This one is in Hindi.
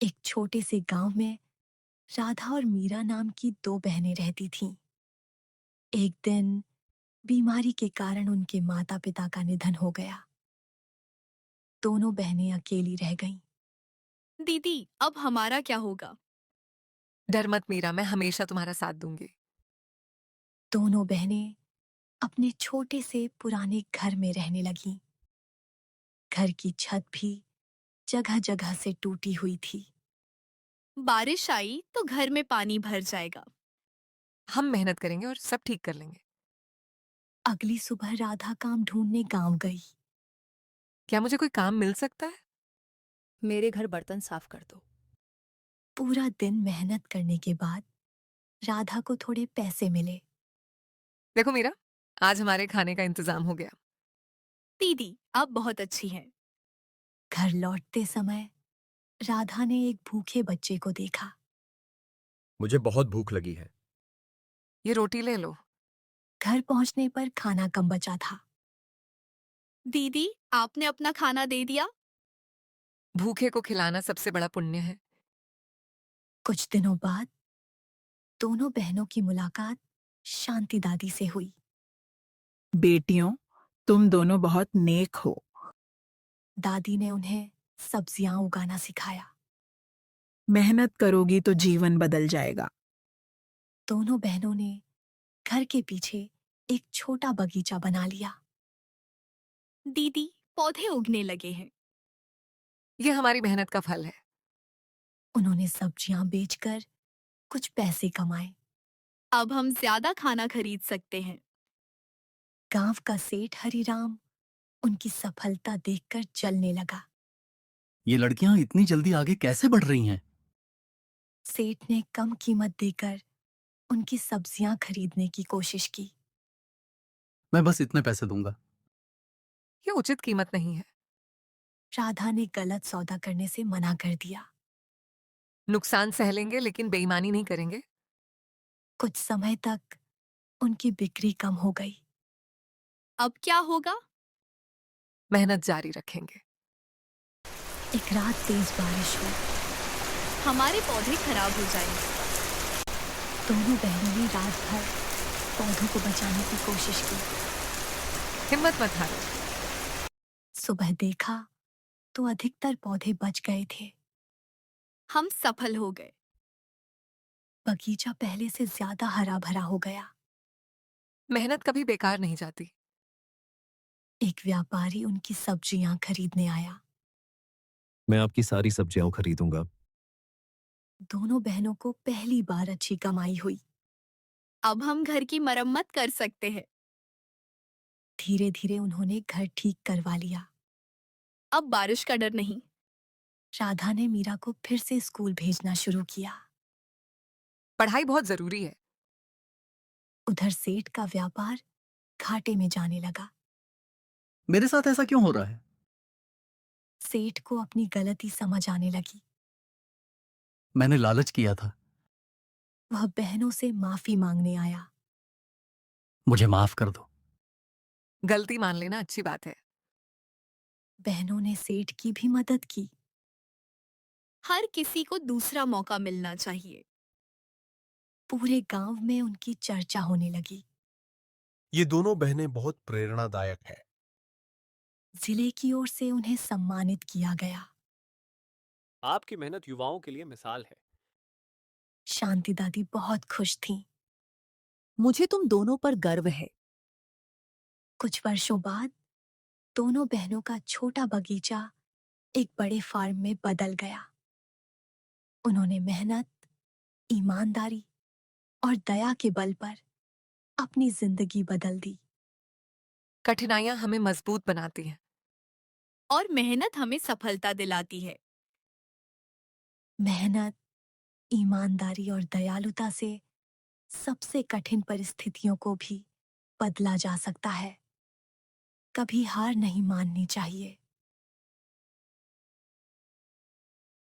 एक छोटे से गांव में राधा और मीरा नाम की दो बहनें रहती थीं। एक दिन बीमारी के कारण उनके माता पिता का निधन हो गया। दोनों बहनें अकेली रह गईं। दीदी, अब हमारा क्या होगा? डर मत मीरा, मैं हमेशा तुम्हारा साथ दूंगी। दोनों बहनें अपने छोटे से पुराने घर में रहने लगीं। घर की छत भी जगह जगह से टूटी हुई थी। बारिश आई तो घर में पानी भर जाएगा। हम मेहनत करेंगे और सब ठीक कर लेंगे। अगली सुबह राधा काम ढूंढने गांव गई। क्या मुझे कोई काम मिल सकता है? मेरे घर बर्तन साफ कर दो। पूरा दिन मेहनत करने के बाद राधा को थोड़े पैसे मिले। देखो मीरा, आज हमारे खाने का इंतजाम हो गया। दीदी, आप बहुत अच्छी हैं। घर लौटते समय राधा ने एक भूखे बच्चे को देखा। मुझे बहुत भूख लगी है। ये रोटी ले लो। घर पहुंचने पर खाना कम बचा था। दीदी, आपने अपना खाना दे दिया। भूखे को खिलाना सबसे बड़ा पुण्य है। कुछ दिनों बाद दोनों बहनों की मुलाकात शांति दादी से हुई। बेटियों, तुम दोनों बहुत नेक हो। दादी ने उन्हें सब्जियां उगाना सिखाया। मेहनत करोगी तो जीवन बदल जाएगा। दोनों बहनों ने घर के पीछे एक छोटा बगीचा बना लिया। दीदी, पौधे उगने लगे हैं। ये हमारी मेहनत का फल है। उन्होंने सब्जियां बेचकर कुछ पैसे कमाए। अब हम ज्यादा खाना खरीद सकते हैं। गांव का सेठ हरिराम उनकी सफलता देखकर जलने लगा। ये लड़कियां इतनी जल्दी आगे कैसे बढ़ रही हैं? सेठ ने कम कीमत देकर उनकी सब्जियां खरीदने की कोशिश की। मैं बस इतने पैसे दूंगा। ये उचित कीमत नहीं है। राधा ने गलत सौदा करने से मना कर दिया। नुकसान सह लेंगे लेकिन बेईमानी नहीं करेंगे। कुछ समय तक उनकी बिक्री कम हो गई। अब क्या होगा? मेहनत जारी रखेंगे। एक रात तेज बारिश हुई। हमारे पौधे खराब हो जाएंगे। दोनों बहनों ने रात भर पौधों को बचाने की कोशिश की। हिम्मत मत हारो। सुबह देखा तो अधिकतर पौधे बच गए थे। हम सफल हो गए। बगीचा पहले से ज्यादा हरा भरा हो गया। मेहनत कभी बेकार नहीं जाती। एक व्यापारी उनकी सब्जियां खरीदने आया। मैं आपकी सारी सब्जियां खरीदूंगा। दोनों बहनों को पहली बार अच्छी कमाई हुई। अब हम घर की मरम्मत कर सकते हैं। धीरे धीरे उन्होंने घर ठीक करवा लिया। अब बारिश का डर नहीं। राधा ने मीरा को फिर से स्कूल भेजना शुरू किया। पढ़ाई बहुत जरूरी है। उधर सेठ का व्यापार घाटे में जाने लगा। मेरे साथ ऐसा क्यों हो रहा है? सेठ को अपनी गलती समझ आने लगी। मैंने लालच किया था। वह बहनों से माफी मांगने आया। मुझे माफ कर दो। गलती मान लेना अच्छी बात है। बहनों ने सेठ की भी मदद की। हर किसी को दूसरा मौका मिलना चाहिए। पूरे गांव में उनकी चर्चा होने लगी। ये दोनों बहनें बहुत प्रेरणादायक है। जिले की ओर से उन्हें सम्मानित किया गया। आपकी मेहनत युवाओं के लिए मिसाल है। शांति दादी बहुत खुश थीं। मुझे तुम दोनों पर गर्व है। कुछ वर्षों बाद दोनों बहनों का छोटा बगीचा एक बड़े फार्म में बदल गया। उन्होंने मेहनत, ईमानदारी और दया के बल पर अपनी जिंदगी बदल दी। कठिनाइयां हमें मजबूत बनाती हैं। और मेहनत हमें सफलता दिलाती है। मेहनत, ईमानदारी और दयालुता से सबसे कठिन परिस्थितियों को भी बदला जा सकता है। कभी हार नहीं माननी चाहिए।